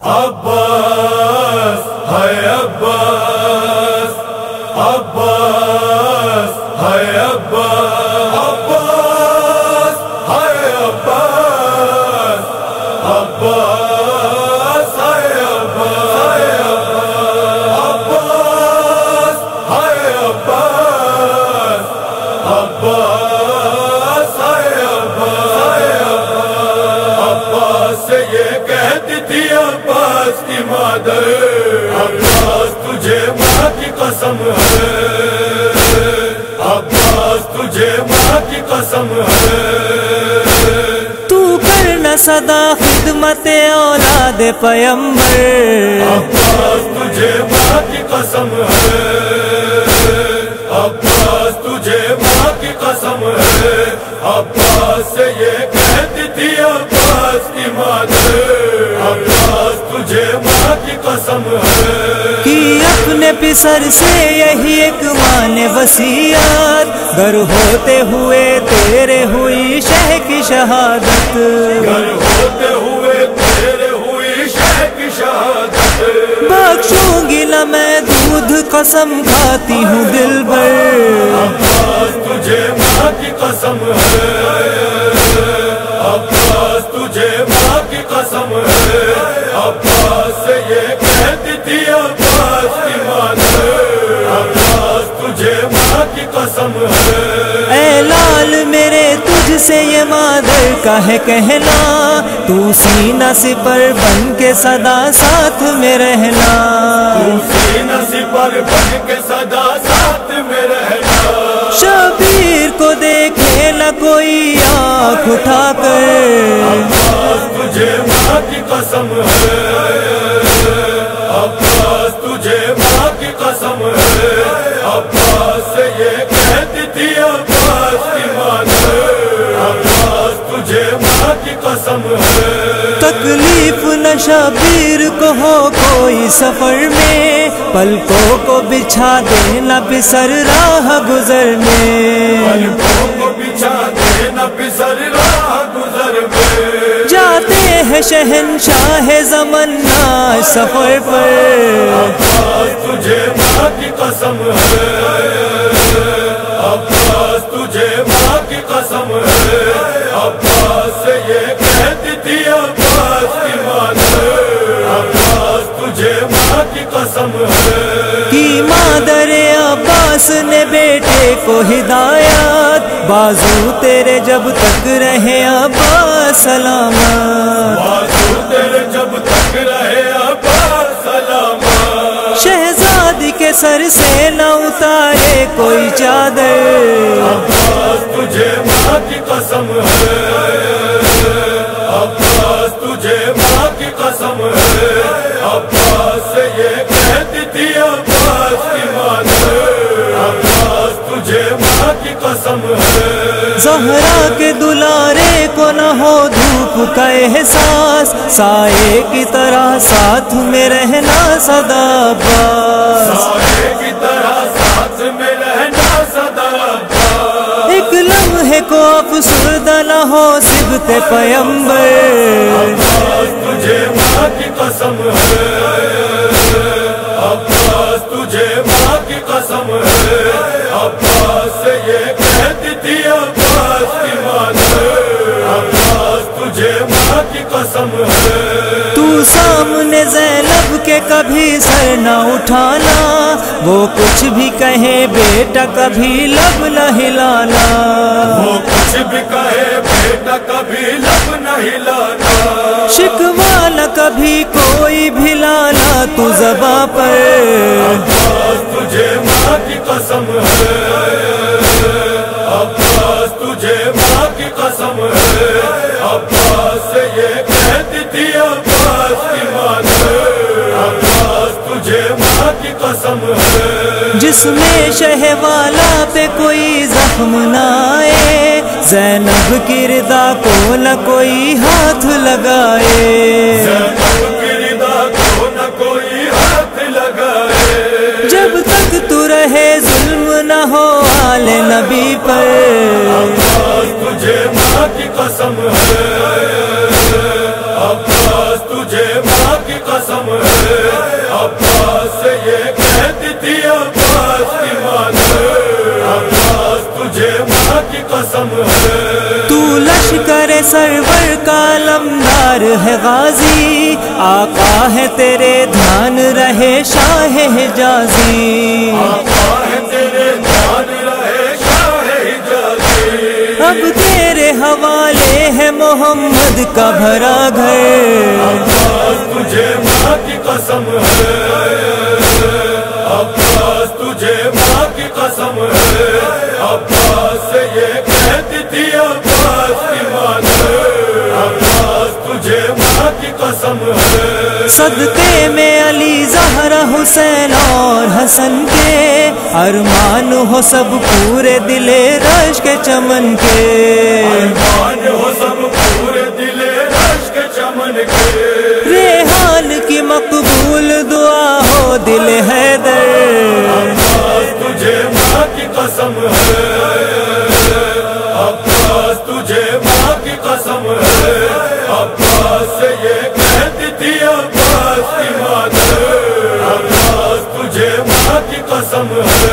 عباس ہے عباس، عباس ہے عباس، عباس ہے عباس، عباس ہے عباس، عباس ہے عباس، عباس ہے عباس، عباس سے یہ کہتی تھی عباس کی مادر، عباس تجھے ماں کی قسم ہے، عباس تجھے ماں کی قسم ہے، تو کرنا صدا خدمت اولاد پیمبر، عباس تجھے ماں کی قسم ہے، عباس تجھے ماں کی قسم ہے، عباس سے یہ کہتی تھی عباس کی مادر، عباس تجھے ماں کی قسم ہے، کہ اپنے پسر سے یہی ایک ماں نے وصیت، گر ہوتے ہوئے تیرے ہوئی شہ کی شہادت، گر ہوتے ہوئے تیرے ہوئی شہ کی شہادت، بخشوں گی نہ میں دودھ قسم کھاتی ہوں دل بھر، عباس تجھے ماں کی قسم ہے، عباس تجھے ماں کی قسم ہے، عباس سے یہ کہتی تھی عباس کی مادر، عباس تجھے ماں کی قسم ہے، اے لال میرے تجھ سے یہ مادر کا ہے کہنا، تو سینہ سپر بن کے صدا ساتھ میں رہنا، تو سینہ سپر بن کے صدا ساتھ میں رہنا، شبیر کو دیکھے نہ کوئی آنکھ اٹھا کر، عباس تجھے ماں کی قسم ہے، عباس تجھے ماں کی قسم ہے، عباس سے یہ کہتی تھی عباس کی مادر، عباس تجھے ماں کی قسم ہے، تکلیف نہ شبیر کو ہو کوئی سفر میں، پلکوں کو بچھا دینا پسر راہ گزر میں، پلکوں کو بچھا دینا پسر راہ گزر میں، جاتے ہیں شہنشاہ زمانہ سفر پر، عباس تجھے ماں کی قسم ہے، عباس تجھے ماں کی قسم ہے، عباس سے یہ کہتی تھی عباس کی مادر، عباس تجھے ماں کی قسم ہے، کی مادر عباس نے بیٹے کو ہدایت، بازو تیرے جب تک رہے عباس سلامت، بازو تیرے جب تک رہے عباس سلامت، شہزادی کے سر سے نہ اتارے کوئی چادر، عباس تجھے ماں کی قسم ہے، عباس تجھے ماں کی قسم ہے، عباس سے یہ کہتی تھی عباس کی مادر، عباس تجھے ماں کی قسم ہے، زہرا کے دلارے کو نہ ہو دھوپ کا احساس، سائے کی طرح ساتھ میں رہنا سدا عباس، سائے کی طرح ساتھ میں رہنا سدا عباس، ایک لمحے کو افسردہ نہ ہو صبت پیمبر، عباس تجھے ماں کی قسم ہے، عباس تجھے ماں کی قسم ہے، عباس سے یہ کہتی تھی عباس کی مادر، عباس تجھے ماں کی قسم ہے، تو سامنے زینب کے کبھی سر نہ اٹھانا، وہ کچھ بھی کہے بیٹا کبھی لب نہ ہلانا، وہ کچھ بھی کہے بیٹا کبھی لب نہ ہلانا، شکوہ نہ کبھی کوئی بھی لانا تو زباں پر، عباس تجھے ماں کی قسم ہے، عباس تجھے ماں کی قسم ہے، عباس سے یہ کہتی تھی عباس کی مادر، عباس تجھے ماں کی قسم ہے، جس میں شہ والا پہ کوئی زخم نہ آئے، زینب کی رضا کو نہ کوئی ہاتھ لگائے، زینب کی رضا کو نہ کوئی ہاتھ لگائے، جب تک تو رہے ظلم نہ ہو آل نبی پر، عباس تجھے ماں کی قسم ہے، عباس تجھے ماں کی قسم سردار ہے غازی، آقا ہے تیرے دھیان رہے شاہ حجازی، آقا ہے تیرے دھیان رہے شاہ حجازی، اب تیرے حوالے ہے محمد کا بھرا گھر، عباس تجھے ماں کی قسم ہے، عباس تجھے ماں کی قسم ہے، عباس سے یہ کہتی تھی عباس کی مادر، عباس تجھے ماں کی قسم ہے، صدقے میں علی زہرا حسین اور حسن کے، ارمان ہو سب پورے دل رش کے چمن کے، ارمان ہو سب پورے دل رش کے چمن کے، ریحان کی مقبول دعا ہو دل حیدر، عباس تجھے ماں کی قسم ہے، عباس تجھے ماں کی قسم ہے، عباس سے یہ کہتی تھی عباس کی مادر، عباس تجھے ماں کی قسم ہے۔